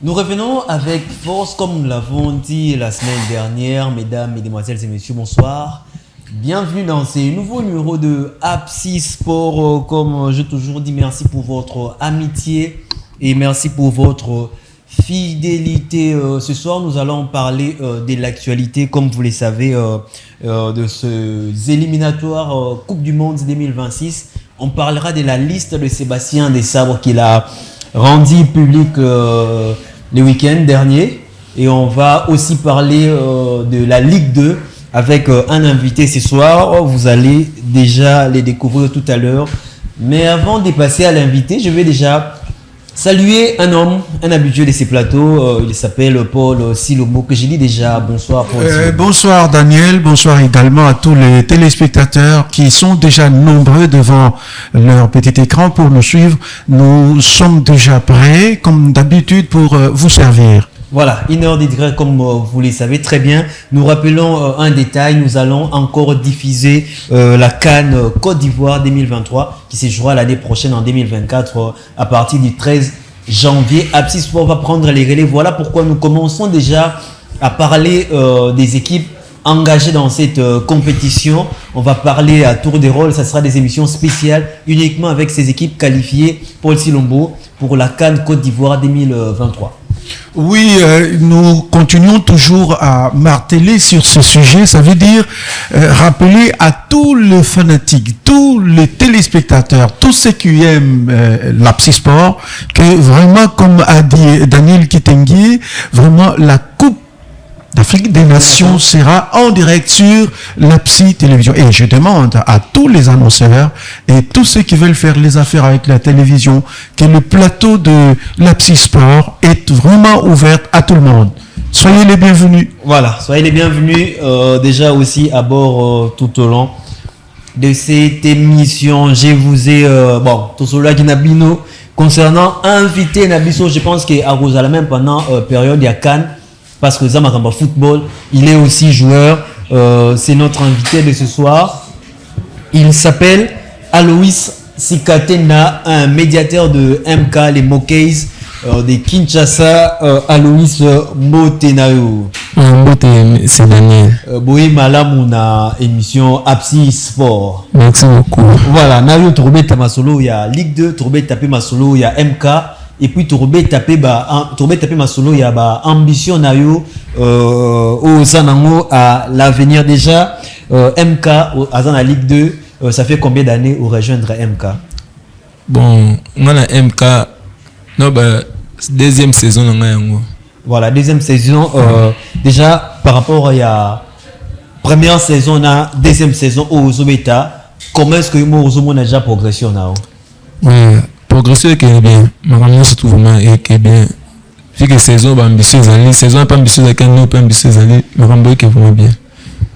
Nous revenons avec force, comme nous l'avons dit la semaine dernière. Mesdames, mesdemoiselles et messieurs, bonsoir. Bienvenue dans ce nouveau numéro de Apsi Sport. Comme j'ai toujours dit, merci pour votre amitié et merci pour votre fidélité. Ce soir, nous allons parler de l'actualité, comme vous le savez, de ces éliminatoires Coupe du Monde 2026. On parlera de la liste de Sébastien Desabre qu'il a rendu public le week-end dernier. Et on va aussi parler de la Ligue 2 avec un invité ce soir. Vous allez déjà les découvrir tout à l'heure. Mais avant de passer à l'invité, je vais déjà saluer un homme, un habitué de ces plateaux. Il s'appelle Paul Silomo, que j'ai dit déjà. Bonsoir Paul Silomo. Bonsoir Daniel, bonsoir également à tous les téléspectateurs qui sont déjà nombreux devant leur petit écran pour nous suivre. Nous sommes déjà prêts, comme d'habitude, pour vous servir. Voilà, 1 heure de direct, comme vous le savez très bien. Nous rappelons un détail, nous allons encore diffuser la CAN Côte d'Ivoire 2023 qui se jouera l'année prochaine en 2024 à partir du 13 janvier. Apsi Sport va prendre les relais. Voilà pourquoi nous commençons déjà à parler des équipes engagées dans cette compétition. On va parler à tour de rôle, ça sera des émissions spéciales uniquement avec ces équipes qualifiées. Paul Silombo pour la CAN Côte d'Ivoire 2023. Oui, nous continuons toujours à marteler sur ce sujet. Ça veut dire rappeler à tous les fanatiques, tous les téléspectateurs, tous ceux qui aiment l'Apsi Sport, que vraiment, comme a dit Daniel Kitengui, vraiment la Coupe d'Afrique des Nations sera en direct sur l'Apsi Télévision. Et je demande à tous les annonceurs et tous ceux qui veulent faire les affaires avec la télévision que le plateau de l'Apsi Sport est vraiment ouvert à tout le monde. Soyez les bienvenus. Voilà, soyez les bienvenus déjà aussi à bord tout au long de cette émission. Je vous ai, tout cela qui n'a bino concernant invité Nabiso, je pense qu'à Rosalement pendant période il y a Cannes. Parce que Zamakamba Football, il est aussi joueur. C'est notre invité de ce soir. Il s'appelle Aloïs Sikatenda, un médiateur de MK, les Mokeys de Kinshasa. Aloïs Motenayo. Mbote, c'est Daniel. Boé Malamuna, émission Apsi Sport. Merci beaucoup. Voilà, Nayo Tourbe Tamasolo, il y a Ligue 2, Tourbe Tapé Masolo, il y a MK. Et puis Tourbe tapé ma solo, il y a ambition nayo au Sanango à l'avenir déjà. MK à la Ligue 2, ça fait combien d'années au rejoindre MK? Bon, on a MK non deuxième saison on. Voilà, deuxième saison déjà par rapport à la première saison na deuxième saison au Zobeta, comment est-ce que vous avez déjà progression là? Ouais. Progresser qui est bien, ma se trouve vraiment qui est bien. Vu que saison ambitieuse allée, saison pas ambitieuse avec un autre ambitieuse allée, ma rambo qui est vraiment bien.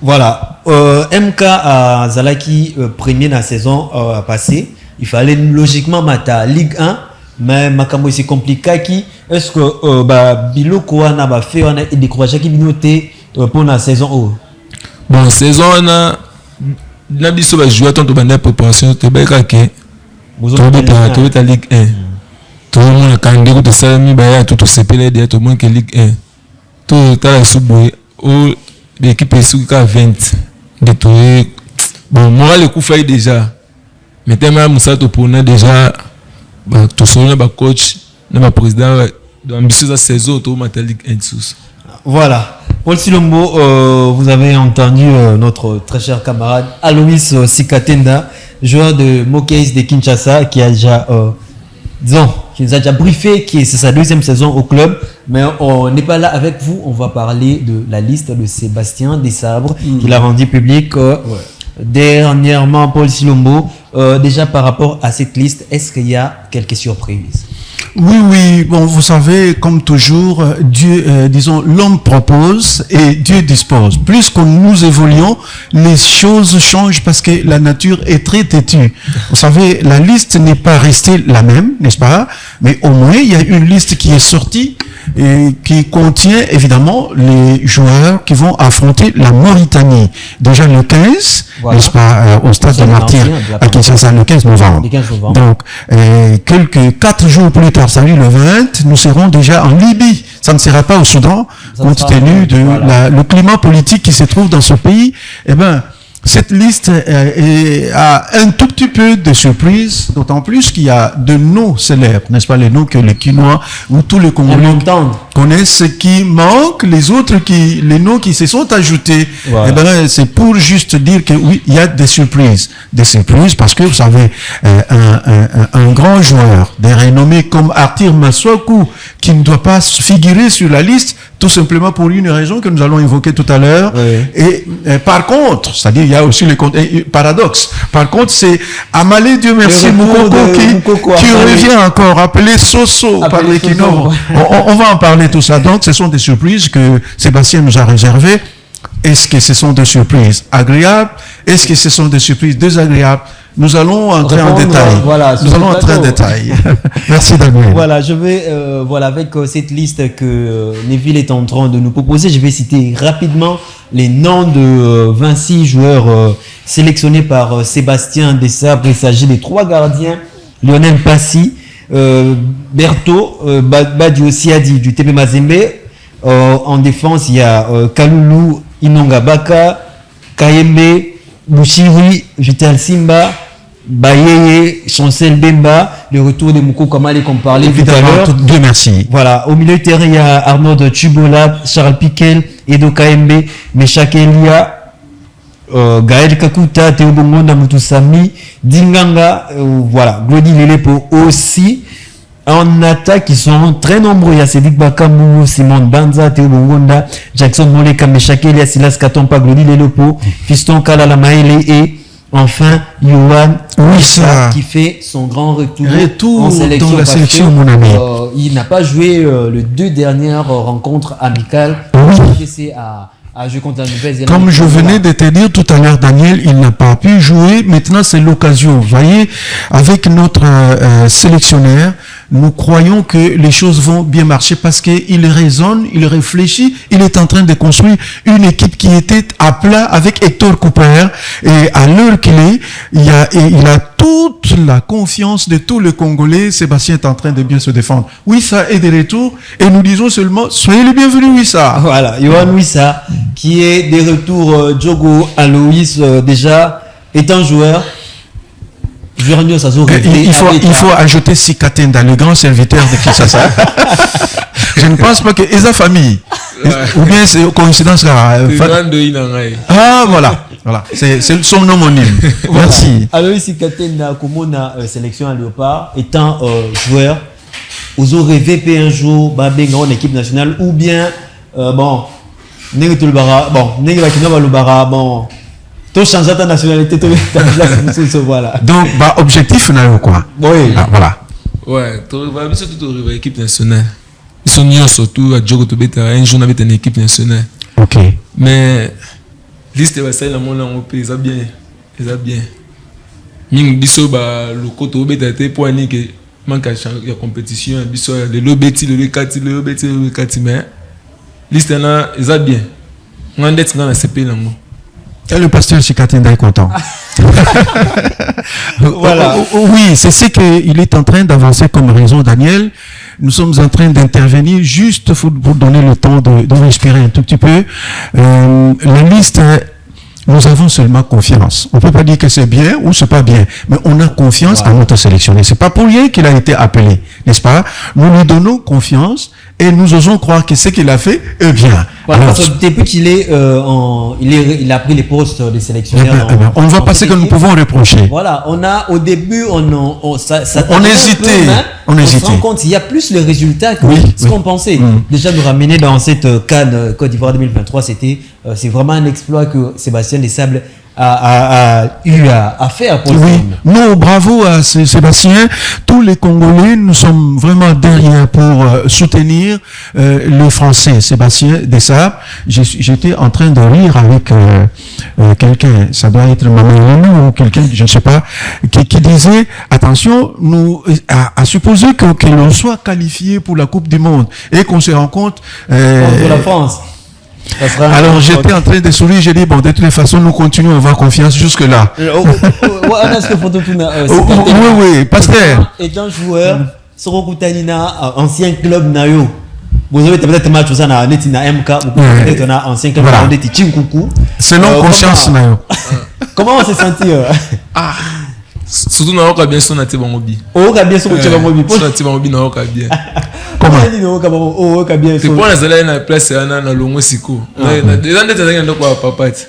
Voilà, MK à Zalaki premier dans la saison passée, il fallait logiquement mata Ligue 1, mais makambo c'est compliqué qui est-ce que Biloko a n'a fait on a découragé qui binoté pour la saison O. Bon, saison on a biso va jouer tant de bande préparation te beka que tu as Ligue 1. Tout le monde a candidat de Salami Baya, tout ce CPL de tout le monde qui est Ligue 1. Tout à la sous-boy, l'équipe est sous 20 de tout. Bon, moi, le coup fait déjà. Mais tellement Moussa Topona déjà, tout seul, le coach, le président de l'ambitieuse saison, tout le Ligue 1 sous. Voilà. Paul Silombo, vous avez entendu notre très cher camarade Aloïs Sikatenda, joueur de Mokeys de Kinshasa, qui a déjà, qui nous a déjà briefé, c'est sa deuxième saison au club. Mais on n'est pas là avec vous. On va parler de la liste de Sébastien Desabre, qu'il a rendu public dernièrement. Paul Silombo, déjà par rapport à cette liste, est-ce qu'il y a quelques surprises? Oui, bon, vous savez, comme toujours, Dieu, l'homme propose et Dieu dispose. Plus que nous évoluons, les choses changent parce que la nature est très têtue. Vous savez, la liste n'est pas restée la même, n'est-ce pas? Mais au moins, il y a une liste qui est sortie et qui contient évidemment les joueurs qui vont affronter la Mauritanie. Déjà le 15, voilà. N'est-ce pas, au stade de Martyrs à Kinshasa, le 15 novembre. Le 15 novembre. Donc, quelques 4 jours plus tard, ça le 20, nous serons déjà en Libye. Ça ne sera pas au Soudan, compte tenu de le climat politique qui se trouve dans ce pays. Eh ben, cette liste a un tout petit peu de surprise, d'autant plus qu'il y a de noms célèbres, n'est-ce pas, les noms que les Quinois ou tous les Congolais connaissent, ce qui manque, les autres les noms qui se sont ajoutés. Voilà. Eh ben, c'est pour juste dire que oui, il y a des surprises parce que vous savez, un grand joueur, des renommés comme Arthur Maswaku, qui ne doit pas figurer sur la liste, tout simplement pour une raison que nous allons évoquer tout à l'heure. Oui. Et par contre, c'est-à-dire il y a aussi le paradoxe. Par contre, c'est Amalé Dieu merci Moukoko qui revient encore, appelé Soso par les Kino. On va en parler tout ça. Donc, ce sont des surprises que Sébastien nous a réservées. Est-ce que ce sont des surprises agréables? Est-ce que ce sont des surprises désagréables? Nous allons entrer en détail. Voilà, nous allons entrer en détail. Merci Daniel. Voilà, je vais avec cette liste que Neville est en train de nous proposer, je vais citer rapidement les noms de 26 joueurs sélectionnés par Sébastien Dessabre. Il s'agit des 3 gardiens: Lionel Passy, Berto Badio Siadi du TP Mazembe. En défense, il y a Kaloulou Inongabaka, Kayembe, Bouchiri, Vital Simba, Bayeye, Chancel Bemba, le retour de Mouko Kamale qu'on parlait tout à l'heure. Dieu merci. Voilà, au milieu de terrain, il y a Arnaud Tubola, Charles Piquel, Edo Kayembe, Meshak Elia, Gaël Kakuta, Théo Bongonda, Mutusami, Dinganga, voilà, Glody Lelepo aussi. En attaque, ils sont très nombreux. Il y a Cédric Bakamou, Simon Banza, Théo Bongonda, Jackson Moleka, Meshak Elia, Silas Katompa, Glody Lelepo, Fiston Kalala Maele et enfin Yohan Wissa qui fait son grand retour en sélection, dans la sélection, mon ami. Il n'a pas joué les 2 dernières rencontres amicales. C'est à jouer contre la Nouvelle-Zélande. Comme je venais de te dire tout à l'heure, Daniel, il n'a pas pu jouer. Maintenant, c'est l'occasion. Vous voyez, avec notre sélectionneur, nous croyons que les choses vont bien marcher parce qu'il raisonne, il réfléchit, il est en train de construire une équipe qui était à plat avec Hector Cooper. Et à l'heure qu'il est, il a toute la confiance de tous les Congolais. Sébastien est en train de bien se défendre. Wissa est de retour et nous disons seulement, soyez les bienvenus, Wissa. Voilà, Yohan Wissa, qui est de retour. Diogo Aloïs, déjà, est un joueur. Il faut ajouter Sikatenda, le grand serviteur de Kinshasa. Je ne pense pas que Esa famille, ou bien c'est coïncidence. Ah voilà, c'est son homonyme. Merci. Aloïs Sikatenda, comme sélection à Léopard, étant joueur, vous aurez rêvé un jour, en équipe nationale, ou bien tout changer ta nationalité, voilà. Donc, objectif, quoi. Oui. Ah, voilà. Ouais, tu vas surtout l'équipe nationale. Ils sont mis surtout à Djogo Tobeta, un jour, on avait une équipe nationale. Ok. Mais, liste de Vassal, ils ont bien. Ils ont bien. Ming biso, le côté Tobeta était pour aller que manque la compétition, biso, le lobeti, le kati, mais, liste là, ils ont bien. On a dans la CP là. Et le pasteur Sikatenda est content. Voilà. Oui, c'est ce qu'il est en train d'avancer comme raison, Daniel. Nous sommes en train d'intervenir juste pour donner le temps de respirer un tout petit peu. La liste, nous avons seulement confiance. On ne peut pas dire que c'est bien ou c'est pas bien, mais on a confiance à notre sélectionné. C'est pas pour rien qu'il a été appelé, n'est-ce pas? Nous lui donnons confiance et nous osons croire que ce qu'il a fait est bien. Voilà, parce que depuis qu'il il a pris les postes de sélectionneur. On ne voit pas ce que nous pouvons reprocher. Voilà, au début, on hésitait. On se rend compte qu'il y a plus le résultat que ce qu'on pensait. Déjà, nous ramener dans cette CAN Côte d'Ivoire 2023, c'est vraiment un exploit que Sébastien Dessabre a fait à Paul Oui, non, bravo à Sébastien. Tous les Congolais, nous sommes vraiment derrière pour soutenir le Français, Sébastien Dessab. J'étais en train de rire avec quelqu'un, ça doit être Maman ou quelqu'un, je ne sais pas, qui disait, attention, nous, à supposer que l'on soit qualifié pour la Coupe du Monde et qu'on se rend compte... contre la France. Alors j'étais en train de sourire, j'ai dit bon, de toutes les façons nous continuons à avoir confiance jusque là. Oui, pasteur. Étant joueur, Soro Kutanina, ancien club Nayo. Vous avez peut-être match ça na netina MK, vous peut-être on a ancien club Nayo de Tchinkuku. Selon conscience Nayo. Comment on s'est senti surtout na bien son ati bangobi. Oh ka bien son ati bangobi. Son ati bangobi na ka bien. Comment ni no ka bango oh ka bien. C'est pour la zala na place na longo siko. Na déjà ndeta zanga ndoko wa papa ti.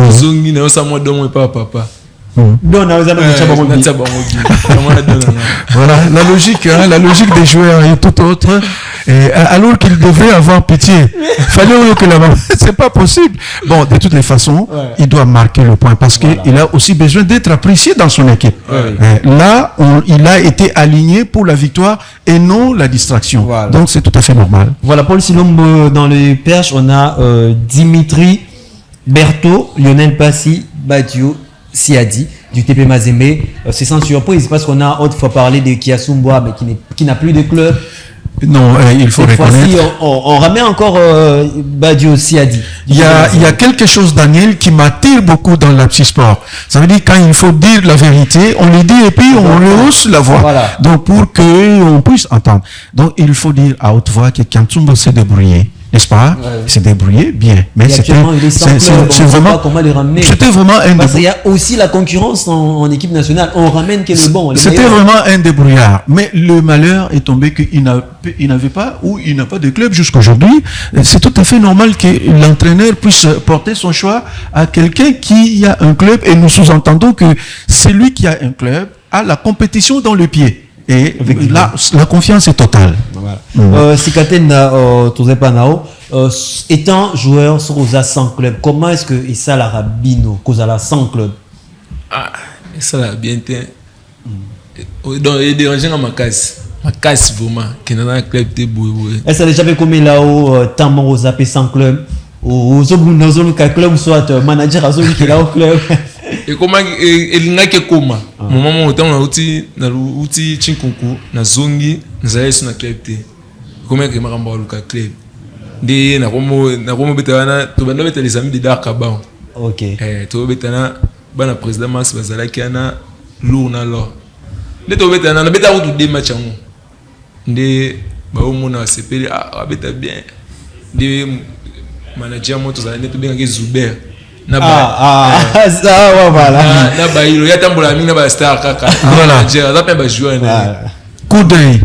Zongi na osa mo domo pa papa. Non, voilà, la logique des joueurs est tout autre. Et alors qu'il devait avoir pitié, fallait que la maman, c'est pas possible. Bon, de toutes les façons, il doit marquer le point parce qu'il a aussi besoin d'être apprécié dans son équipe. Là, il a été aligné pour la victoire et non la distraction. Voilà. Donc c'est tout à fait normal. Voilà, Paul Silombo dans le perche, on a Dimitri Berthaud, Lionel Passy, Badio, Siadi du TP Mazembe. C'est sans surprise parce qu'on a autrefois parlé de Kiasumboa mais qui n'a plus de club. Non, il faut reconnaître. On ramène encore Badio Siadi. Il y a quelque chose, Daniel, qui m'attire beaucoup dans l'Apsisport. Ça veut dire quand il faut dire la vérité, on le dit et puis on le hausse la voix. Voilà. Donc pour qu'on puisse entendre. Donc il faut dire à haute voix que Kiasumboa s'est débrouillé. N'est-ce pas? C'est débrouillé bien. Mais c'était vraiment, c'était vraiment un parce qu'il y a aussi la concurrence en équipe nationale. On ramène que le bon. C'était vraiment un débrouillard. Mais le malheur est tombé qu'il n'avait pas ou il n'a pas de club jusqu'aujourd'hui. C'est tout à fait normal que l'entraîneur puisse porter son choix à quelqu'un qui a un club et nous sous-entendons que celui qui a un club a la compétition dans le pied. Et là, la confiance est totale. Voilà. Sikatena Tozepanao, étant joueur sur Oza 100 club, comment est-ce que Issa la Rabino, Kozala 100 club? Ah, ça l'a bien été. Donc, il est dérangé dans ma casse. Ma casse, vraiment, qui est dans un club de boué. Est-ce que déjà fait comme là-haut, tant mon Oza 100 club, ou Zobun club, soit manager à celui qui est là au club? Et comment il n'a que comment moment où on a outil Chinkunku na zongi na sur na club té comment que maramba luka club de na como betana to banda beta les amis de Dakaba. OK to betana bana président Max bazala kiana lourd na lo de to betana na beta ou de match en de ba o mona sepeli beta bien de manager moto za neto bien que Zuber voilà. Na bailo ya tambola mingi na ba star kaka. Voilà. Ça peut ba jouer na. Coup d'œil.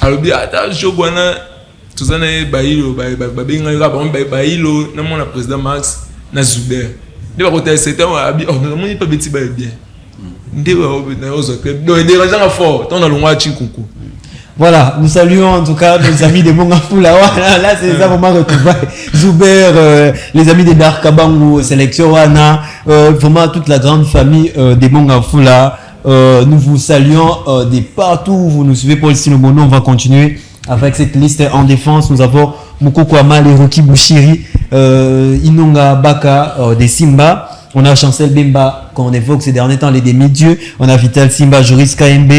Alobi ata jobwana tuzana bailo ba benga yo ba bailo na mona président Max na Zuber. De ba côté c'était abi na moni pas beti ba bien. Ndeba na ozo club. Donc dérangeant fort, ton na longwa Chinkunku. Voilà, nous saluons en tout cas nos amis de Mongafula. Là, c'est ça vraiment retrouvé. Zuber, les amis de Darkabangu, Sélection Wana, vraiment toute la grande famille des Mongafula. Nous vous saluons de partout où vous nous suivez. Paul Silomono, on va continuer avec cette liste en défense. Nous avons Mukoko Amal et Roki Bouchiri, Inonga Baka des Simba. On a Chancel Bemba, quand on évoque ces derniers temps les demi-dieux. On a Vital Simba, Joris KMB,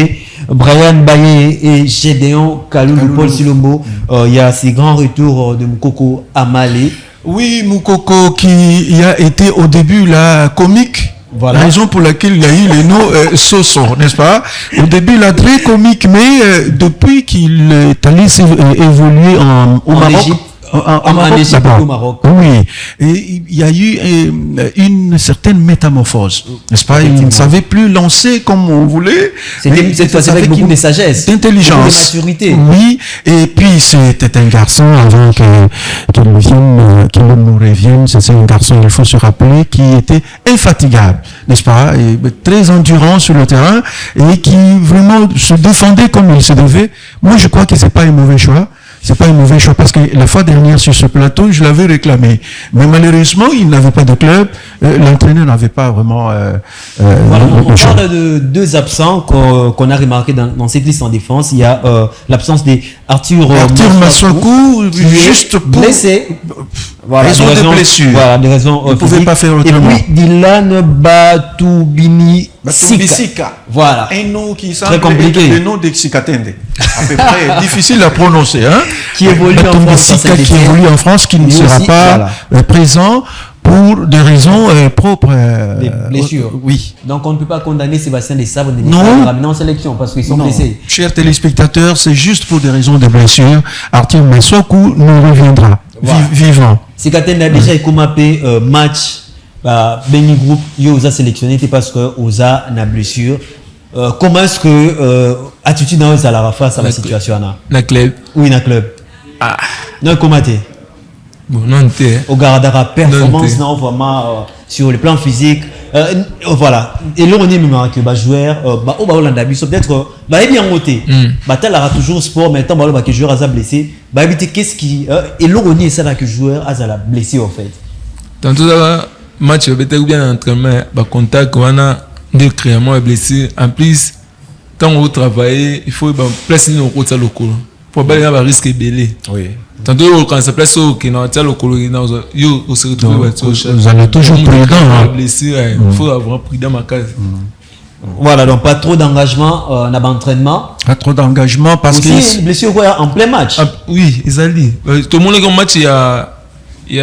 Brian Baye et Gédéon Kaloulou, Paul Silombo. Il y a ces grands retours de Mukoko Amale. Oui, Mukoko qui a été au début là comique. Voilà. La raison pour laquelle il a eu le nom Soso, n'est-ce pas? Au début, il a très comique, mais depuis qu'il est allé évoluer au Maroc. Égypte. En Égypte au Maroc. Oui, et il y a eu une certaine métamorphose, n'est-ce pas? Il ne savait plus lancer comme on voulait. Cette fois-ci avec beaucoup de sagesse, d'intelligence, de maturité. Oui, et puis c'était un garçon avant qu'il nous revienne. C'est un garçon, il faut se rappeler, qui était infatigable, n'est-ce pas? Et très endurant sur le terrain et qui vraiment se défendait comme il se devait. Moi, je crois que c'est pas un mauvais choix. C'est pas un mauvais choix parce que la fois dernière dernière sur ce plateau, je l'avais réclamé. Mais malheureusement, il n'avait pas de club. L'entraîneur n'avait pas vraiment... Voilà, on parle de deux absents qu'on a remarqué dans cette liste en défense. Il y a l'absence d'Arthur Massakou, juste pour... blessé. Voilà, raison de blessure. Voilà, des raisons. Il ne pouvait pas faire autrement. Et puis Dylan Batoubini Sika. Voilà. Un nom qui semble très compliqué. Le nom de Sikatende. À peu près difficile à prononcer. Hein? Qui évolue en France. Sika qui évolue en France, qui ne sera pas présent pour des raisons propres. Des blessures. Oui. Donc on ne peut pas condamner Sébastien Desabre de le ramener en sélection parce qu'ils sont blessés. Chers téléspectateurs, c'est juste pour des raisons de blessures. Arthur Massakou nous reviendra. Voilà. Vivant. Sikatende a déjà écoumapé match Benny Group, il a sélectionné parce que Oza n'a blessure. Comment est-ce que attitude dans la face à la situation là? Na club. Oui, na club. Ah. Non, comment t'es? Bon, non t'es. Au Gardara performance non vraiment sur le plan physique. Voilà. Et là on est même que joueur au Hollande peut-être est bien monté. Batal aura toujours sport mais tant que joueur a blessé. Éviter qu'est-ce qui et là on est ça là que joueur a blessé en fait. Tantôt match peut-être bien entraînement contact on a des créamment blessé en plus quand on travaille il faut placer nos côtés locaux pour pas avoir risque belé. Oui. Tantôt quand ça place au qui dans le colonie yo on se retrouve vous allez toujours prudent blessé il faut avoir prudent ma case. Voilà, donc pas trop d'engagement dans l'entraînement. Pas trop d'engagement parce que aussi blessure en plein match. Oui, Isali. Tout le monde est match il y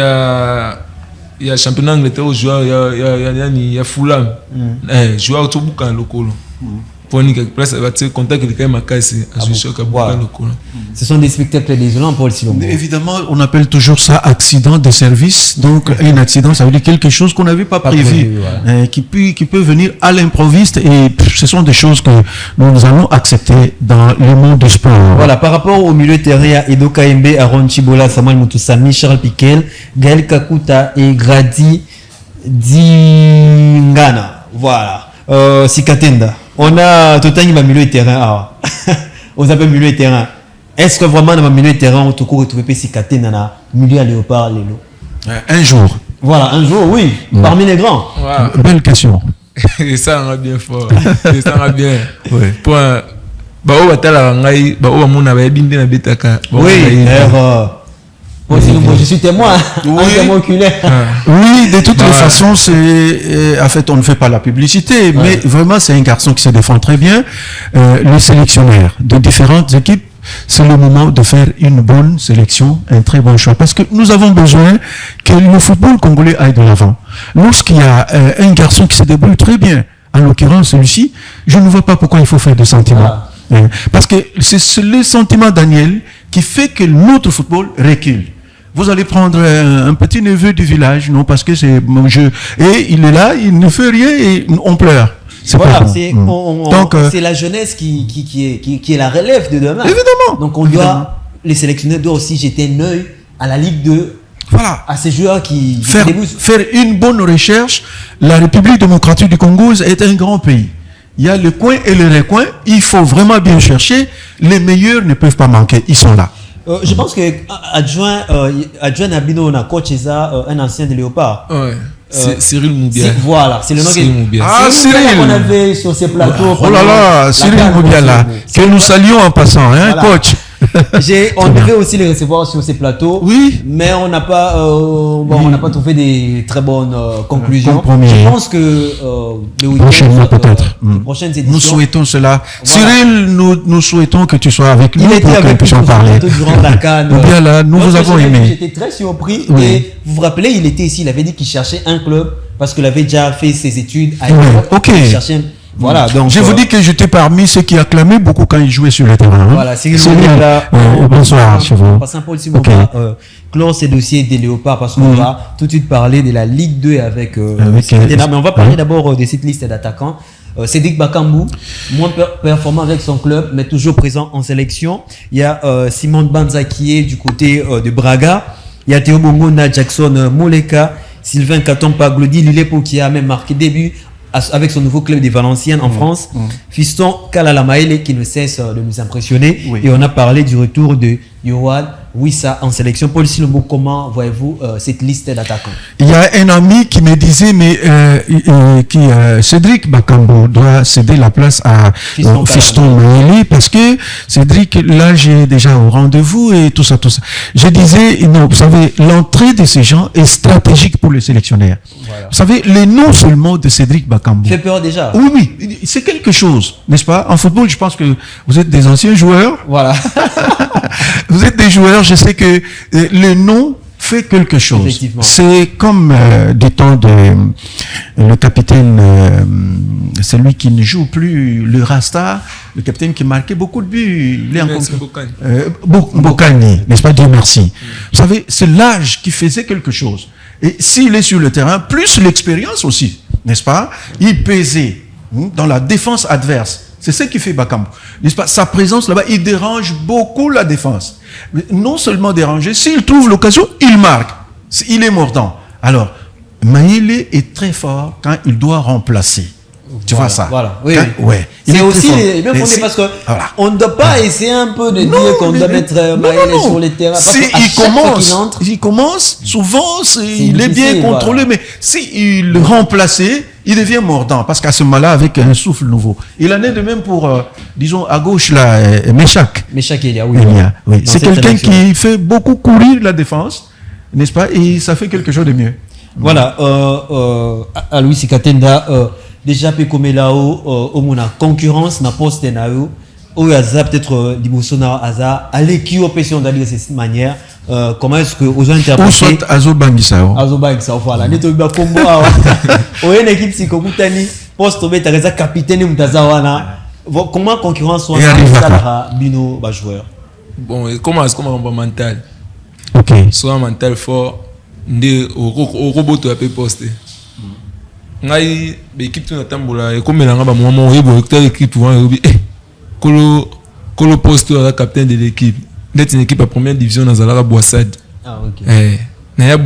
a championnat Angleterre aux joueurs il y a Fulham. Joueur tout boucan local. Pour une place va te contact avec ma case ce sont des spectacles désolants pour le Silombo. Évidemment, on appelle toujours ça accident de service. Donc un accident, ça veut dire quelque chose qu'on n'avait pas prévu, qui peut venir à l'improviste et ce sont des choses que nous allons accepter dans le monde du sport. Voilà, par rapport au milieu terrain, il y a Edo Kaembe, Aaron Chibola, Samuel Moutoussami, Charles Piquel, Gaël Kakuta et Grady Dingana. Voilà. Sikatenda. On a Totani ma milieu de terrain. On appelle milieu de terrain. Est-ce que vraiment dans le milieu de terrain on te retrouver Sikatenda dans le milieu à Léopard Lélo? Un jour. Voilà, un jour, oui. Parmi les grands. Wow. Belle question. Et ça en a bien fort. Et ça en a bien. Oui. Pour on va t'aller on va binde na betaka. Oui. Je suis témoin, un témoin oculaire. Oui, de toutes les façons, en fait, on ne fait pas la publicité, mais vraiment, c'est un garçon qui se défend très bien. Le sélectionneur de différentes équipes, c'est le moment de faire une bonne sélection, un très bon choix. Parce que nous avons besoin que le football congolais aille de l'avant. Lorsqu'il y a un garçon qui se débrouille très bien, en l'occurrence celui-ci, je ne vois pas pourquoi il faut faire de sentiments. Parce que c'est le sentiment, Daniel, qui fait que notre football recule. Vous allez prendre un petit neveu du village, non, parce que c'est mon jeu. Et il est là, il ne fait rien et on pleure. Voilà, donc c'est la jeunesse qui est la relève de demain. Évidemment. Donc les sélectionneurs doivent aussi jeter un œil à la Ligue 2. Voilà. À ces joueurs qui faire une bonne recherche. La République démocratique du Congo est un grand pays. Il y a le coin et le recoin. Il faut vraiment bien chercher. Les meilleurs ne peuvent pas manquer. Ils sont là. Je pense que adjoint Nabino, on a coach un ancien de Léopard. Ouais. Cyril Moubia. Voilà, c'est le nom Cyril qu'on avait sur ces plateaux. Oh là là, Cyril Moubia là, que nous saluons en passant, hein, voilà. Coach. On devait aussi les recevoir sur ces plateaux, oui, mais on n'a pas, on n'a pas trouvé des très bonnes conclusions. Je pense que prochainement peut-être. Prochaines éditions. Nous souhaitons cela. Voilà. Cyril, nous souhaitons que tu sois avec nous pour que nous puissions parler. Durant la CAN. Bien là, nous vous avons aimé. J'étais très surpris. Oui. Et vous vous rappelez, il était ici, il avait dit qu'il cherchait un club parce qu'il avait déjà fait ses études à Ok. Il cherchait voilà, donc je vous dis que j'étais parmi ceux qui acclamaient beaucoup quand ils jouaient sur le terrain. Hein. Voilà, c'est là. Bonsoir, chez vous. Paul Simon va clore ces dossiers des Léopards parce qu'on va tout de suite parler de la Ligue 2 avec mais on va parler d'abord de cette liste d'attaquants. Cédric Bakambu, moins performant avec son club, mais toujours présent en sélection. Il y a Simon Banza qui est du côté de Braga. Il y a Théo Bongona, Jackson Moleka, Sylvain Katompa, Glody Lilepo qui a même marqué début avec son nouveau club de Valenciennes en France. Fiston Kalala Maele qui ne cesse de nous impressionner. Oui. Et on a parlé du retour de Yohan, Wissa en sélection. Paul Silombo, comment voyez-vous cette liste d'attaquants? Il y a un ami qui me disait, mais Cédric Bakambu doit céder la place à Fiston Maëli parce que Cédric, là, j'ai déjà au rendez-vous et tout ça. Je disais, non, vous savez, l'entrée de ces gens est stratégique pour les sélectionnaires. Voilà. Vous savez, le nom seulement de Cédric Bakambu. Fait peur déjà. Oui, c'est quelque chose, n'est-ce pas? En football, je pense que vous êtes des anciens joueurs. Voilà. Vous êtes des joueurs, je sais que le nom fait quelque chose. C'est comme du temps de le capitaine, celui qui ne joue plus, le Rasta, le capitaine qui marquait beaucoup de buts. Il est encore Bokani, n'est-ce pas? Dieu merci. Vous savez, c'est l'âge qui faisait quelque chose. Et s'il est sur le terrain, plus l'expérience aussi, n'est-ce pas? Il pesait dans la défense adverse. C'est ce qui fait Bakambu. N'est-ce pas? Sa présence là-bas, il dérange beaucoup la défense. Mais non seulement déranger, s'il trouve l'occasion, il marque. Il est mordant. Alors, Maëli est très fort quand il doit remplacer. Tu vois ça? Voilà. Oui. Ouais. C'est aussi bien fondé parce que on ne doit pas essayer un peu de dire qu'on doit mettre Maëli sur les terrains. Si il commence, souvent, il est bien contrôlé, mais s'il le remplaçait, il devient mordant parce qu'à ce moment-là, avec un souffle nouveau. Il en est de même pour, disons, à gauche, là, Meshak. Meshak Elia, oui. Oui. C'est quelqu'un qui fait beaucoup courir la défense, n'est-ce pas? Et ça fait quelque chose de mieux. Voilà. À Louis Sikatenda, déjà, comme là-haut, au moins, concurrence, na poste na-haut, ou Aza, peut-être, Dibosona, Aza, allez, qui au PC, on doit dire de cette manière. Comment est-ce que vous interprétez? Ou soit Azo Bangisao. Azo Bangisao, voilà. Neto Biba Kombo, ou une équipe si comme Tani, poste au Bétareza, capitaine Mutazawana. Comment concurrence soit à Bino, joueur? Bon, comment est-ce qu'on va mental? Ok. Soit mental fort, au robot, tu as pu poster. Ngai l'équipe tout natambola et comme melanga ba moment où l'équipe souvent kolo poste la capitaine de l'équipe d'être une équipe à première division dans la Boissade. Ah OK. Na ya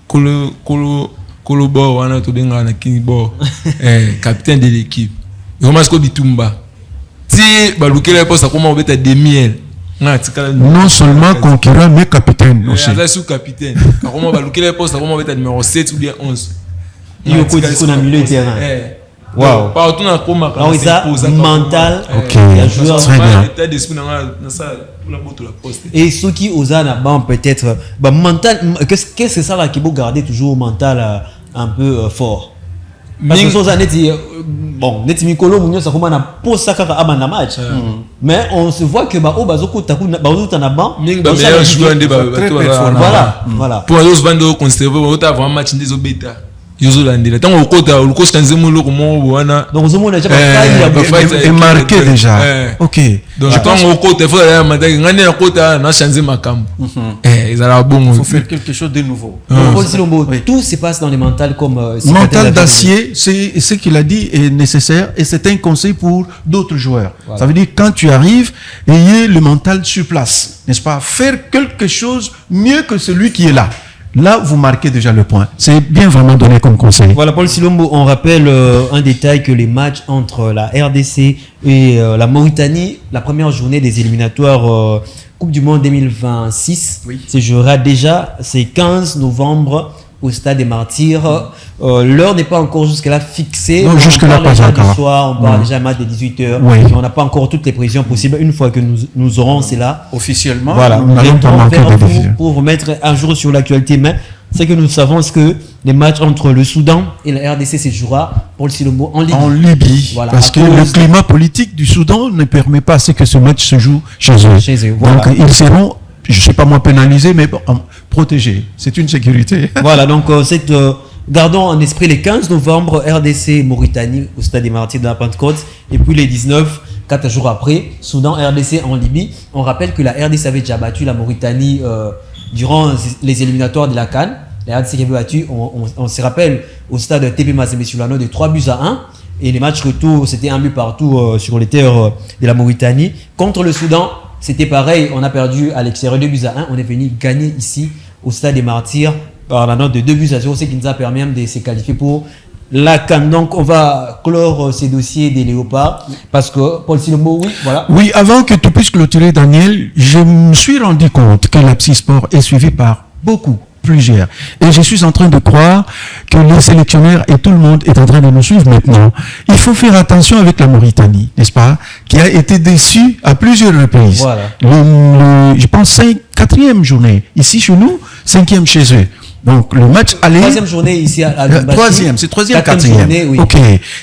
kolo bo wana to denga na king bo capitaine de l'équipe. Comment est-ce que Bitumba si balukela poste comment on va être demi-el. Non seulement concurrent mais capitaine aussi. Là sous capitaine. Comment balukela poste comment on va être numéro 7 ou bien 11. Il y a un milieu de terrain. Wow. Partout dans le ça mental. Ok. Très bien. Et ceux qui osent peut-être mental. Qu'est-ce que ça là qui peut garder toujours mental un peu fort? Parce que ces années bon, net Mikolo Mounio ça comment na pose ça quand à match. Mais on se voit que au bazoko taku bazo tanaban. Meilleur joueur de voilà. Pour les vendre conserver au avant match des obéta. Yozolandela tant au côté au coach tanzemo lo comment wana donc zomo na déjà marqué déjà. OK. Donc je pense au côté faut aller matin ngane na côté na changer makambo. Ils allaient bon. Il faut faire quelque chose de nouveau. Paul Silombo, tout se passe dans les mentales comme mental d'acier, c'est ce qu'il a dit est nécessaire et c'est un conseil pour d'autres joueurs. Ça veut dire quand tu arrives, ayez le mental sur place, n'est-ce pas? Faire quelque chose mieux que celui qui est là. Là, vous marquez déjà le point. C'est bien vraiment donné comme conseil. Voilà, Paul Silombo, on rappelle un détail que les matchs entre la RDC et la Mauritanie, la première journée des éliminatoires Coupe du Monde 2026, se jouera déjà, c'est 15 novembre au Stade des Martyrs. L'heure n'est pas encore jusque-là fixée. Non, jusque-là pas encore. Soir, on parle déjà à de 18h. Oui. On n'a pas encore toutes les prévisions possibles. Une fois que nous aurons cela officiellement, voilà, nous n'allons pas manquer de pour vous mettre un jour sur l'actualité. Mais ce que nous savons, c'est que les matchs entre le Soudan et la RDC se jouera pour le Silombo en Libye. En Libye, voilà, parce que le climat politique du Soudan ne permet pas à ce que ce match se joue chez eux. Voilà. Donc ils seront, je ne sais pas moi, pénalisés, mais protégés. C'est une sécurité. Voilà, donc gardons en esprit les 15 novembre, RDC, Mauritanie, au Stade des Martyrs de la Pentecôte. Et puis les 19, 4 jours après, Soudan, RDC en Libye. On rappelle que la RDC avait déjà battu la Mauritanie durant les éliminatoires de la CAN. La RDC qui avait battu, on se rappelle, au stade TP Mazembe Sulano de 3-1. Et les matchs retour, c'était un but partout sur les terres de la Mauritanie. Contre le Soudan, c'était pareil. On a perdu à l'extérieur 2-1. On est venu gagner ici au Stade des Martyrs par la note de 2-0, ce qui nous a permis même de se qualifier pour la CAN. Donc, on va clore ces dossiers des léopards parce que Paul Silombo, oui, voilà. Oui, avant que tu puisses clôturer, Daniel, je me suis rendu compte que l'Apsis Sport est suivi par plusieurs. Et je suis en train de croire que les sélectionneurs et tout le monde est en train de nous suivre maintenant. Il faut faire attention avec la Mauritanie, n'est-ce pas, qui a été déçue à plusieurs reprises. Voilà. Je pense 4e journée ici chez nous, 5e chez eux. Donc le match aller. 3e journée ici à Troisième, c'est 3e, 4e. Journée, oui. Ok.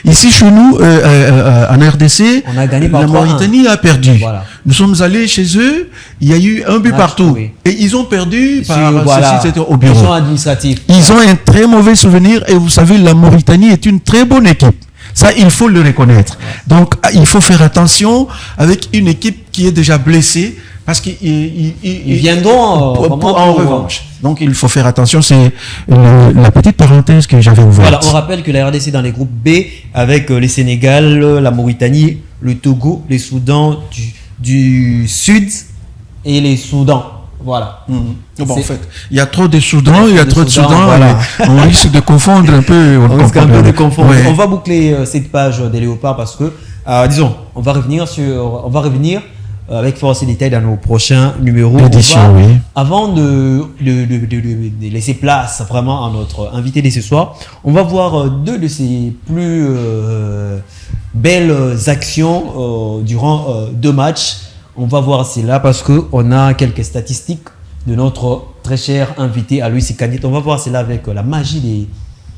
Ici chez nous, en RDC, on a gagné par la Mauritanie a perdu. Voilà. Nous sommes allés chez eux, il y a eu un but partout. Oui. Et ils ont perdu par c'était au bureau. Ils sont administratifs. Ils ont un très mauvais souvenir et vous savez, la Mauritanie est une très bonne équipe. Ça, il faut le reconnaître. Donc, il faut faire attention avec une équipe qui est déjà blessée parce qu'ils viendront en revanche. Donc, il faut faire attention. C'est la petite parenthèse que j'avais ouverte. Voilà, on rappelle que la RDC est dans les groupes B avec les Sénégal, la Mauritanie, le Togo, les Soudans du Sud et les Soudans. Voilà. Bon, en fait, il y a trop de Soudans, il y a trop de Soudans. Voilà. On risque de confondre un peu. On risque un peu de confondre. Ouais. On va boucler cette page des léopards parce que, disons, on va revenir avec force et détail dans nos prochains numéros. Oui. Avant de laisser place vraiment à notre invité de ce soir, on va voir deux de ses plus belles actions durant 2 matchs. On va voir cela parce qu'on a quelques statistiques de notre très cher invité à Alois Sikanyet. On va voir cela avec la magie des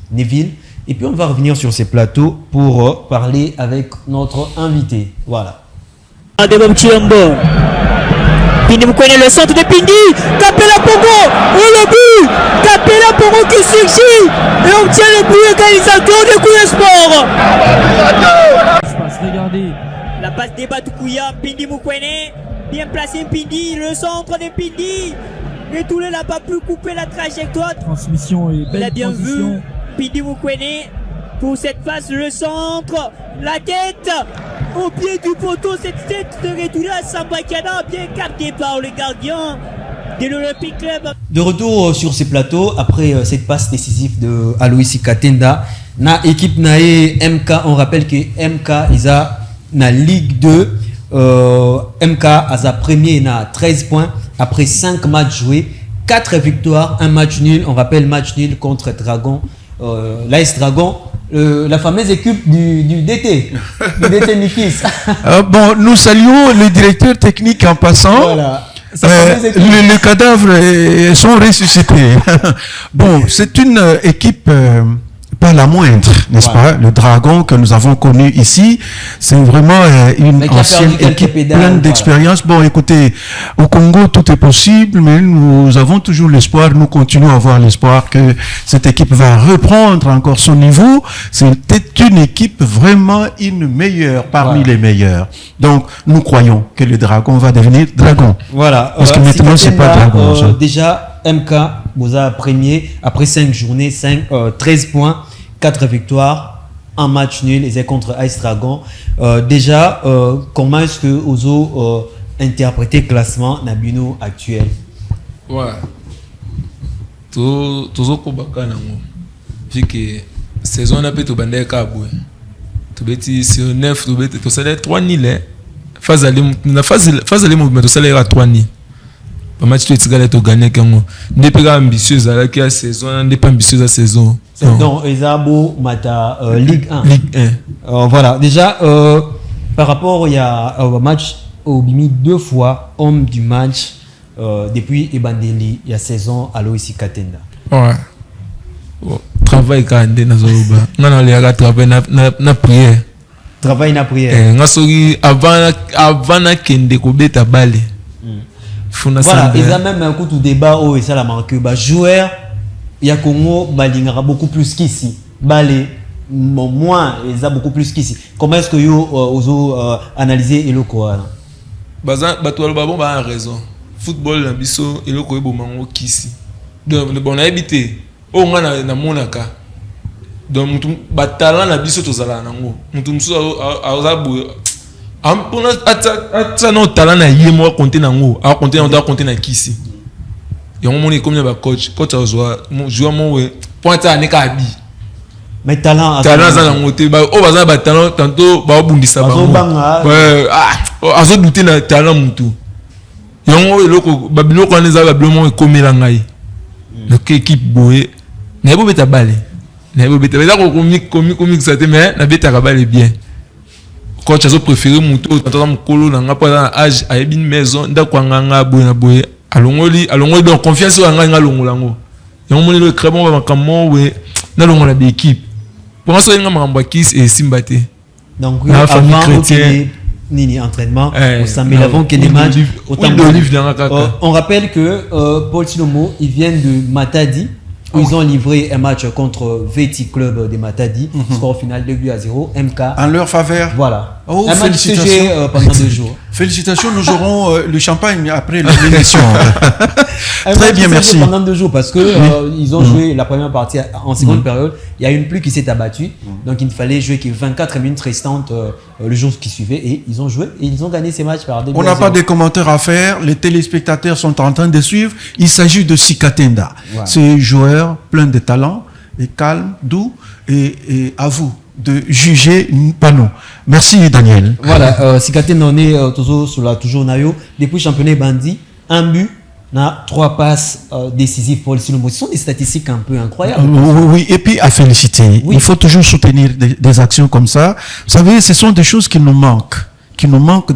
Neville. Et puis on va revenir sur ces plateaux pour parler avec notre invité. Voilà. Pindi Mukwene, le centre de Pindi. Kapela Pongo. Oh le but. Kapela Pongo qui surgit. Et on tient le but égalisateur de Kouya Sport. Regardez. La passe débat de Kouya. Pindi Mukwene. Bien placé Pindi. Le centre de Pindi. Retourné n'a pas pu couper la trajectoire. Transmission et belle. Il a bien transition. vu. Pindi Mukwene. Pour cette phase, le centre. La tête. Au pied du poteau, cette tête de retour à Sambakana, bien captée par le gardien de l'Olympique Club. De retour sur ces plateaux, après cette passe décisive de Alois Sikatenda, na équipe nae MK, on rappelle que MK ils a na Ligue 2, MK a sa premier na 13 points après 5 matchs joués, 4 victoires, 1 match nul. On rappelle match nul contre Dragon, l'AS Dragon. La fameuse équipe du DT, du DT Nikis. Bon, nous saluons le directeur technique en passant. Voilà. Les cadavres sont ressuscités. Bon, c'est une équipe pas la moindre, n'est-ce pas? Le Dragon que nous avons connu ici, c'est vraiment une ancienne équipe pleine d'expérience. Bon, écoutez, au Congo, tout est possible, mais nous avons toujours l'espoir, nous continuons à avoir l'espoir que cette équipe va reprendre encore son niveau. C'était une équipe vraiment une meilleure parmi les meilleures. Donc, nous croyons que le Dragon va devenir Dragon. Voilà. Parce que maintenant, c'est pas Dragon. Déjà, MK, vous a premier, après 5 journées, 13 points, 4 victoires, 1 match nul, et c'est contre Ice Dragon. Déjà, comment est-ce que Ozo interpréter le classement Nabino actuel? Ouais. Tozo Kobaka nango. Vu que saison n'a pas été bandé kaboué. Tu bêtis sur 9, tu bêtis, tu salaire 3-0. Phase aller mouvement, tu salaire à 3-0. Le match tu es gagné quand n'est pas ambitieuse à la saison, n'est pas ambitieuse à la saison. Non, Ezabo Mata Ligue 1. Ligue 1. Voilà, déjà par rapport il y a au match au Bimi 2 fois homme du match depuis Ebandeli il y a saison à Alois Sikatenda. Ouais. Travail quand na zoba. Ngana le travail na prière. Travail na prière. Ngasogi avant na kende ko beta balé. Voilà, ils ont même un coup de débat et ça la marque. Joueur, il y a Congo, balingara beaucoup plus qu'ici. Balé, moins, ils ont beaucoup plus qu'ici. Comment est-ce que vous analysez le quoi? Batoal Babon a raison. Football, na biso, et le quoi est qu'ici. Donc, on a habité. On a na monaka. Donc, batalan na biso tozala nango. Mutumso a pour ça non talent na yemo compter nango a compter na kisi et on moni comme ba coach a joueur mo we pointa ne ka bi Mais talent ça na ngote ba o baza ba talent tantôt ba bundisa ba ouais azo douter na talent mutu yango eloko ba biloko aneza ba biloko ekomela ngai donc équipe boye na bo beta balé na bo beta ko comique ça te mais na beta ka balé bien coach azo préféré mutu tantôt mukolo na nga pa âge a une maison ndako nganga boye na boye alongoli donc confiance nga nga longolango yango moni le très bon ba makamo we na longola de équipe pour moi, c'est un membre qui est Simbaté. Donc, avant Nini entraînement, au samedi avant qu'il y ait des matchs, on rappelle que Paul Silomo, ils viennent de Matadi, où ils ont livré un match contre Veti Club de Matadi, score final 2-0, MK. En leur faveur. Voilà. Oh, un match CG pendant 2 jours. Félicitations, nous aurons le champagne après l'émission. Très bien, merci. Pendant 2 jours parce que ils ont joué la première partie en seconde période. Il y a une pluie qui s'est abattue, donc il fallait jouer 24 minutes restantes le jour qui suivait et ils ont joué et ils ont gagné ces matchs par 2-0. On n'a pas de commentaires à faire. Les téléspectateurs sont en train de suivre. Il s'agit de Sikatenda. Wow. C'est joueur plein de talent et calme, doux et à vous de juger pas nous. Merci Daniel. Voilà, Sikatenda on est toujours Nayo depuis championnat Bandi, un but. 3 passes décisives pour le Silomo. Ce sont des statistiques un peu incroyables. Oui, et puis à féliciter. Oui. Il faut toujours soutenir des actions comme ça. Vous savez, ce sont des choses qui nous manquent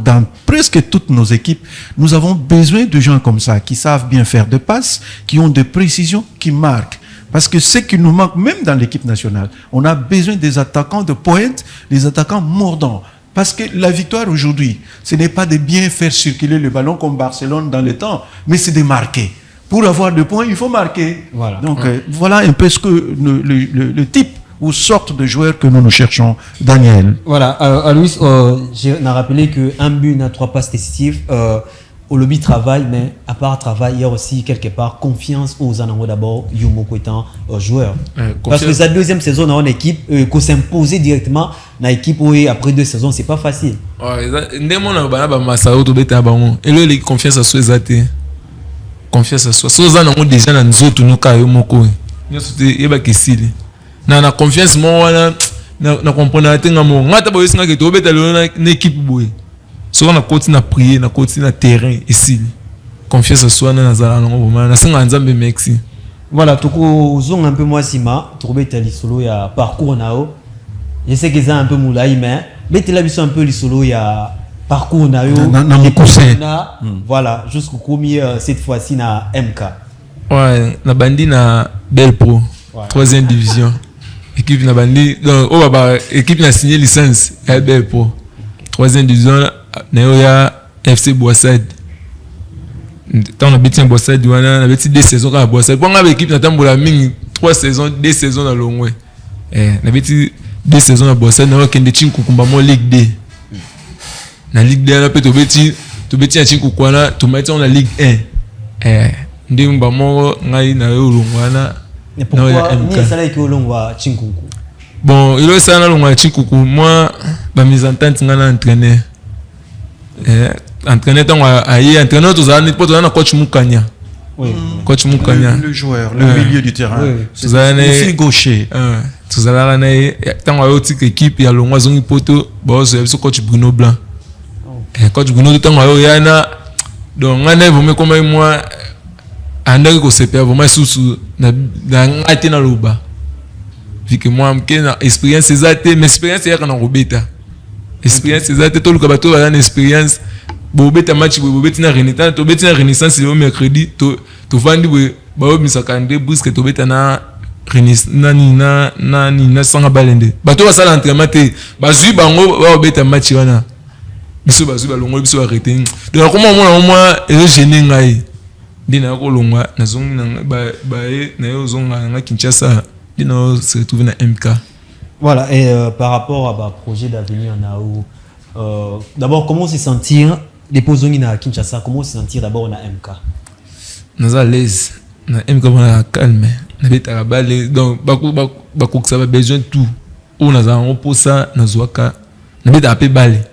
dans presque toutes nos équipes. Nous avons besoin de gens comme ça, qui savent bien faire des passes, qui ont des précisions, qui marquent. Parce que ce qui nous manque, même dans l'équipe nationale, on a besoin des attaquants de pointe, des attaquants mordants. Parce que la victoire aujourd'hui, ce n'est pas de bien faire circuler le ballon comme Barcelone dans le temps, mais c'est de marquer. Pour avoir des points, il faut marquer. Voilà. Donc voilà un peu ce que le type ou sorte de joueur que nous cherchons, Daniel. Voilà, à Louis, j'ai rappelé qu'un but n'a 3 passes décisives. Au lobby travail, mais à part travail, il y a aussi quelque part confiance aux Anango d'abord, Yomoko étant joueur. Parce que sa deuxième saison dans une équipe, qu'on s'imposer directement dans l'équipe où après 2 saisons, c'est pas facile. Et là, confiance à soi, confiance à soi. Si vous avez déjà dans nous autres, nous avons Yomoko. Nous avons confiance, nous comprenons que nous avons une équipe. So on a continué à prier, on a continué à terrain ici. Confiance à soi, na zala na ngoma na senga nzambe merci. Voilà, toko zong un peu moi sima, trouver tali solo ya parcours nao. Je sais que c'est un peu moulay mais tela biso un peu li solo ya parcours nao. Voilà, jusqu'au premier cette fois-ci na MK. Ouais, na bandi na Belpro, 3e division. Équipe na bandi donc oh baba équipe na signé licence à Belpro. 3e division Nayoya FC Boissade. Tant on a bêti en Boissade, on a bêti 2 saisons à Boissade. Pour une équipe, on a 3 saisons, 2 saisons dans l'Ongwe. On a bêti 2 saisons à Boissade, on a bêti en Ligue 2. Dans la Ligue 2, on a bêti en Chinkoukouna, on a bêti en Ligue 1. On a bêti en Longwana. Pourquoi ni ça là que Longwa Chinkoukou? Bon, il y a ça dans Longwa Chinkoukou. Moi, ma mise en tête, c'est un entraîneur. Entraîneur entraîneur tous les potes on a coach Mukanya. Oui. Coach Mukanya. Le joueur, le milieu du terrain. Tous les gaucher. Tous les tant on a autre équipe il y a le Moison Poto, bon c'est coach Bruno Blanc. Coach Bruno tant on a yana donc on a vraiment comme moi andaki ko sepia vraiment sous na ngati na loba. Vu que moi m'ke expérience exacte mais expérience ya kana robeta. Expérience exacte tout le kabato a une expérience bobeta match bobeta na renaissance to beta na renaissance le mercredi to vandi ba misaka ndé brusque to beta na renaissance na sanga balende bato ba sala entraînement te bazui bango ba beta match wana biso bazui ba longo biso arrêter donc comment moi et gêner ngai dina ko longwa na zongi na ba na yo zonga na Kinshasa dina se retrouver na MK. Voilà, et par rapport à projet d'avenir, d'abord, comment se sentir, les posons à Kinshasa, comment se sentir d'abord na MK? Nous à l'aise, na MK on a calme, na beta la balle, donc bako ça va besoin de tout. On a un pour ça, na zoaka, na beta apé balle.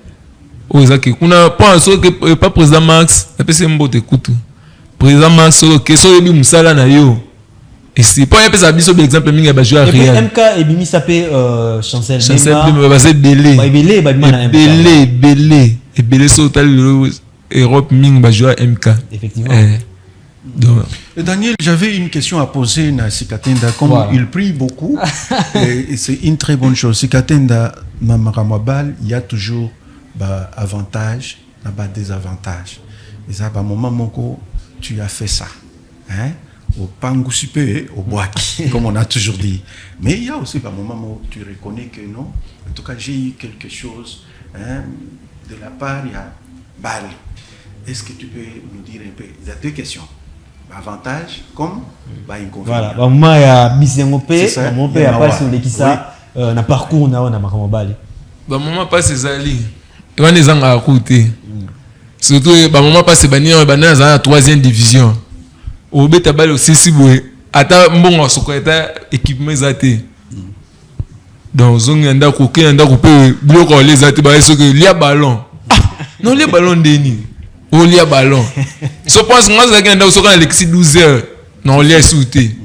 Oh zaki, on a pas que pas président Max, na pese mbote kutu. Président Max que so yebi musala na yo. Et c'est pas un peu ça, biso exemple, minga ba jouer à Et puis Real. MK et Bimi sapé Chancel Chancel Neymar. Neymar, c'est belé. Bah belé, bah mana MK. Et belé so tal Europe ming ba jouer à MK. Effectivement. Donc Daniel, j'avais une question à poser à Sikatenda. Comme Voilà. il prie beaucoup, et c'est une très bonne chose. Sikatenda, Mamaramabal, il y a toujours avantages, désavantages. Et ça, à moment moko, tu as fait ça. Hein? Au Pangu Super, au Boaki, comme on a toujours dit. Mais il y a aussi un moment où tu reconnais que non. En tout cas, j'ai eu quelque chose de la part de Bali. Est-ce que tu peux nous dire un peu? Il y a deux questions. Avantage comme inconvénient. Voilà, bah moi ya bisengo pe, C'est ça. mon pe ya pas sur l'équisa na parcours na makamo bali. ba moment pas ces ali. Et on les a à côté. Surtout ba moment pas ces bannières banana za 3e division. Au beta bali aussi si boé. Ata mbongo sokoeta équipement zaté. Donc zonga nda ko ke nda ko pe bloko les zaté ba eso que lia ballon. Non les ballons deni. On lia ballon. So pense moi ça que nda so quand l'équipe 12h. Non lia souté.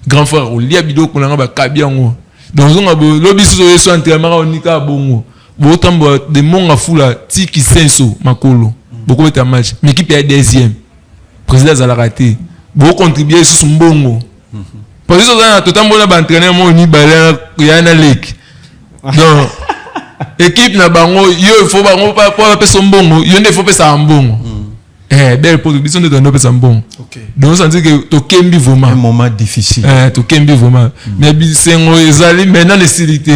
Grand frère, on lia bido ko nga ba kabiango. Donc zonga bo lobi so so entraînement on nika bongo. Bo tambo de monga fula tiki senso makolo. Beaucoup de match. Mais équipe est deuxième. Président za la raté. Bo contribuer sur son bongo. Parce que ça tout temps bon na entraîneur mo ni balé ya na ligue. Donc équipe na bango yo faut bango pas son bongo, yo ne faut pas ça mbongo. Belle production de donner ça mbongo. OK. Donc ça dit que to kembi vraiment un moment difficile. To kembi vraiment. Mais bisengo ezali maintenant les silité.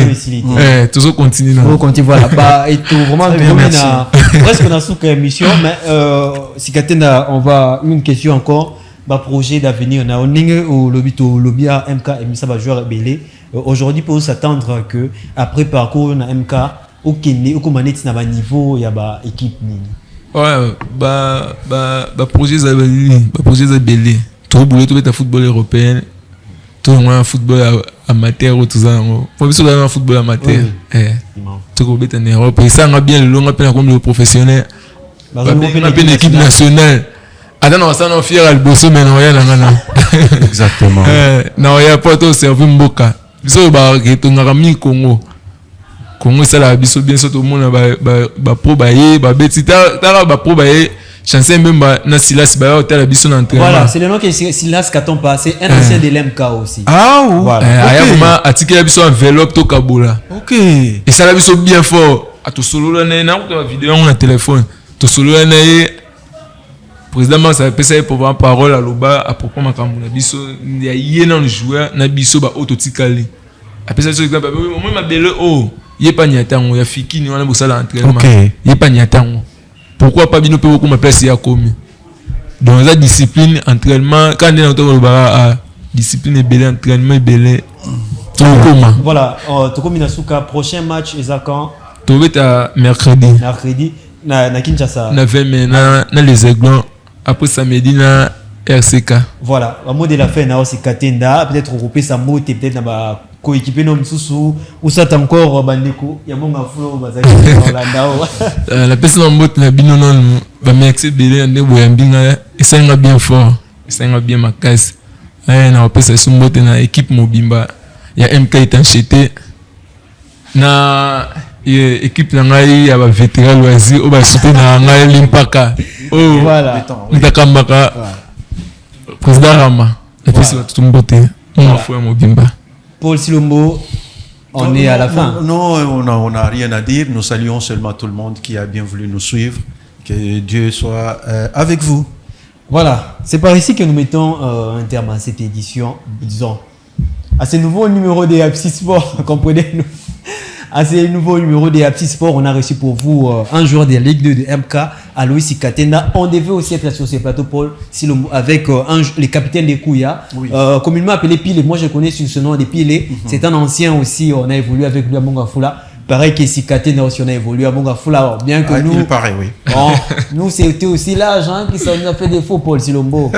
Tout ça continue là. On continue voilà bah et tout vraiment na presque dans sous émission mais Sikatenda on va une question encore bah projet d'avenir na oninge au lobby à MK et ça va jouer belé. Aujourd'hui pour s'attendre que après parcours na MK au Kenya au manette na ba niveau ya ba équipe nini. Ouais projet za belé. Tout boulot tout football européen. Tout un football amateur tout ça. Pour biso dans football amateur. Tout ko beta en Europe et ça on a bien le long appel comme le professionnel. Bah une équipe nationale. Attends, ça non fier al bosso mais non rien là. Exactement. Non, il y a pas tout servir mboka. Biso ba que ngaka mi Congo. Congo ça la biso bien surtout monde ba pro ba ye ba beti ta ba pro ba ye chancer même na Silas ba hôtel la biso na entraînement. Voilà, c'est le nom que Silas Katon passé un ancien de l'MK aussi. Ah oui. Voilà. Aya vraiment article la biso enveloppe to kabola. OK. Et ça la biso bien fort. A to solo na ko vidéo on a téléphone. To solo na président ça peut ça pour prendre parole à loba à propos makambo na biso ya yena on joueur na biso ba autotikali après ça exemple moi ma belle yé pas nyatango ya fikini wana bosala entraînement yé pas nyatango pourquoi pas bino pe beaucoup ma place ya komi donc la discipline entraînement quand on entend loba discipline belé entraînement belé tout comment voilà to komi na suka prochain match ezakan to beta mercredi na Kinshasa na 20 mai na les Aiglons. Après samedi na RCK. Voilà, le mot de la fin na Sikatenda peut-être regrouper sa mot peut-être na ba coéquipier no msusu ou ça encore bandeko ya monga fulo bazaki Orlando. La personne mot na bino non ba merci belé ndé boyambinga et ça nga bien fort. Ça nga bien makasi. Na pesa sumbote na équipe mobimba ya MK Itanchete na équipe na ngai ya ba vétéran loisir o ba soutenir na ngai limpaka. Oh voilà. Ntakambaka. Président Rama. Et puis c'est tout mbote. On fait mobimba. Paul Silombo, on est à la fin. Non, on n'a rien à dire. Nous saluons seulement tout le monde qui a bien voulu nous suivre. Que Dieu soit avec vous. Voilà, c'est par ici que nous mettons un terme à cette édition, disons, à ce nouveau numéro des Apsi Sport, comprenez-nous. À ce nouveau numéro des Apsi Sport, on a reçu pour vous un joueur de la Ligue 2 de MK, Alois Sikatenda. On devait aussi être sur ce plateau, Paul Silombo, avec les capitaines des Kouya, communément appelé Pile. Moi, je connais ce nom de Pile. C'est un ancien aussi. On a évolué avec lui à Mongafula. Pareil que Sikatenda aussi, on a évolué à Mongafula. Bien que nous. Il paraît, oui. Bon, nous, c'était aussi l'âge qui nous a fait défaut, Paul Silombo.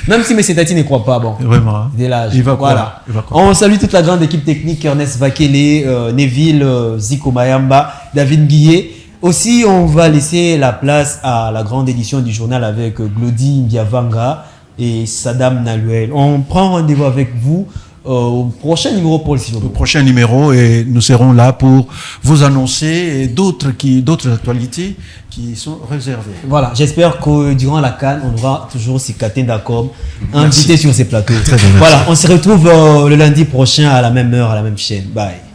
Même si M. Tati ne croit pas, bon. Vraiment. Dès l'âge. Il va voilà. croire. On salue toute la grande équipe technique, Ernest Vakele, Neville, Zico Mayamba, David Guillet. Aussi, on va laisser la place à la grande édition du journal avec Glody Ndiavanga, et Saddam Naluel. On prend rendez-vous avec vous au prochain numéro, Paul, s'il vous plaît. Au prochain numéro, et nous serons là pour vous annoncer d'autres actualités qui sont réservées. Voilà, j'espère que durant la CAN, on aura toujours Sikaten Dakom invité sur ces plateaux. Très bien, voilà, on se retrouve le lundi prochain à la même heure, à la même chaîne. Bye.